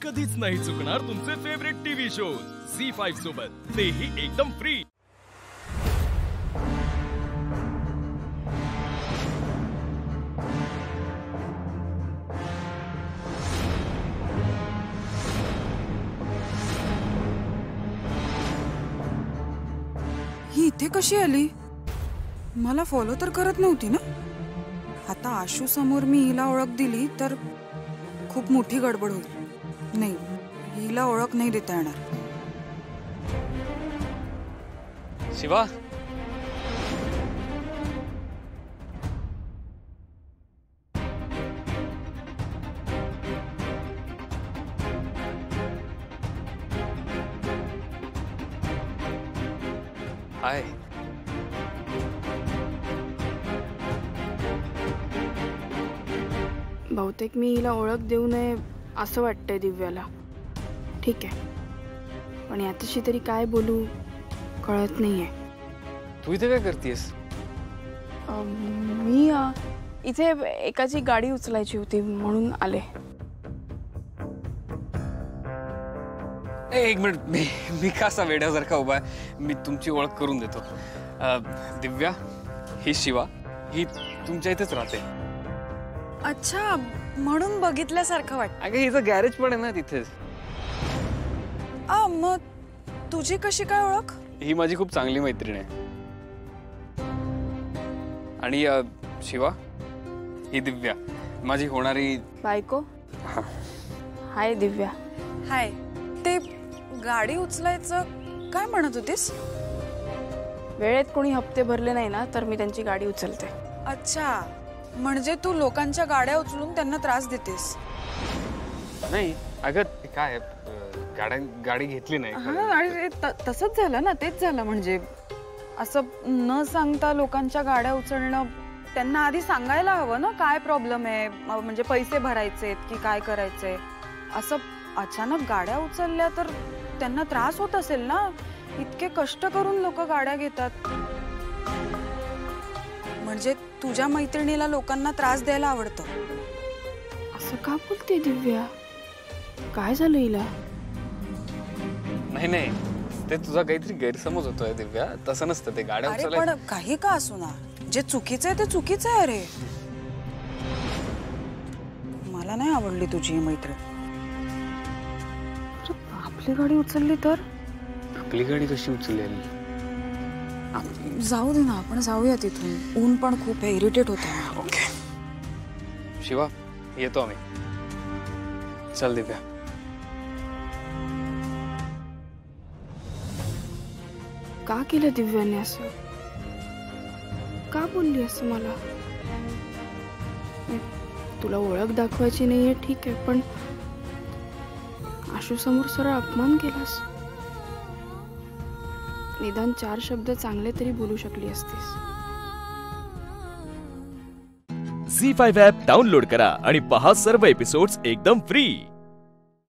कधीच नाही चुकणार तुमचे फेवरेट टीव्ही शोज झी5 सोबत, तेही एकदम फ्री। ही इथे कशी आली? मला फॉलो तर करत नव्हती ना? आता आशू समोर मी हिला ओळख दिली तर खूप मोठी गडबड होईल। नाही, हिला ओळख नाही देता येणार। शिवा, हाय। बहुतेक मी हिला ओळख देऊ नये असं वाटतंय दिव्याला। ठीक आहे, पण यातशी तरी काय बोलू कळत नाहीये। तू इथे काय करतेस? मी इथे एकाची गाडी उचलायची होती म्हणून आले। एक मिनिट, मी कसा वेड्यासारखा उभा आहे? मी तुमची ओळख करून देतो। दिव्या, ही शिवा, ही तुमच्या इथेच राहते। अच्छा, म्हणून बघितल्यासारखं वाटतं। अगं हिचं गॅरेज पण आहे ना तिथेच। मग तुझी कशी काय ओळख? ही माझी खूप चांगली मैत्रीण आहे। आणि शिवा, ही दिव्या, माझी होणारी बायको। हाय दिव्या। हाय। ते गाडी उचलायचं काय म्हणत होतीस? वेळेत कोणी हप्ते भरले नाही ना तर मी त्यांची गाडी उचलते। अच्छा, म्हणजे तू लोकांच्या गाड्या उचलून त्यांना त्रास देतेस? नाही अगं, काय गाडी घेतली नाही। तसंच झालं ना, तेच झालं। म्हणजे असं न सांगता लोकांच्या गाड्या उचलणं, त्यांना आधी सांगायला हवं ना काय प्रॉब्लेम आहे, म्हणजे पैसे भरायचे की काय करायचंय। असं अचानक गाड्या उचलल्या तर त्यांना त्रास होत असेल ना। इतके कष्ट करून लोक गाड्या घेतात। म्हणजे तुझ्या मैत्रिणीला लोकांना त्रास द्यायला आवडतं? असं का बोलते दिव्या? काय झालं हिला? नाही, ते तुझा काहीतरी गैरसमज होतोय दिव्या। तसं नसतं ते गाड्या उचलायचं। पण काही का असू ना, जे चुकीचं आहे ते चुकीचं आहे। अरे, मला नाही आवडली तुझी मैत्रीण। आपली गाडी उचलली तर? आपली गाडी कशी उचलेल? जाऊ दे ना, आपण जाऊया तिथून। ऊन पण खूप आहे, इरिटेट होतं। ओके शिवा, येतो आम्ही। चल दिव्या। का केलं दिव्याने असं? का बोलली असं मला? तुला ओळख दाखवायची नाहीये ठीक आहे, पण आशू समोर सरळ अपमान केलास। निदान 4 शब्द चांगले तरी बोलू शकली असतीस। झी5 ॲप डाउनलोड करा आणि पहा सर्व एपिसोड्स एकदम फ्री।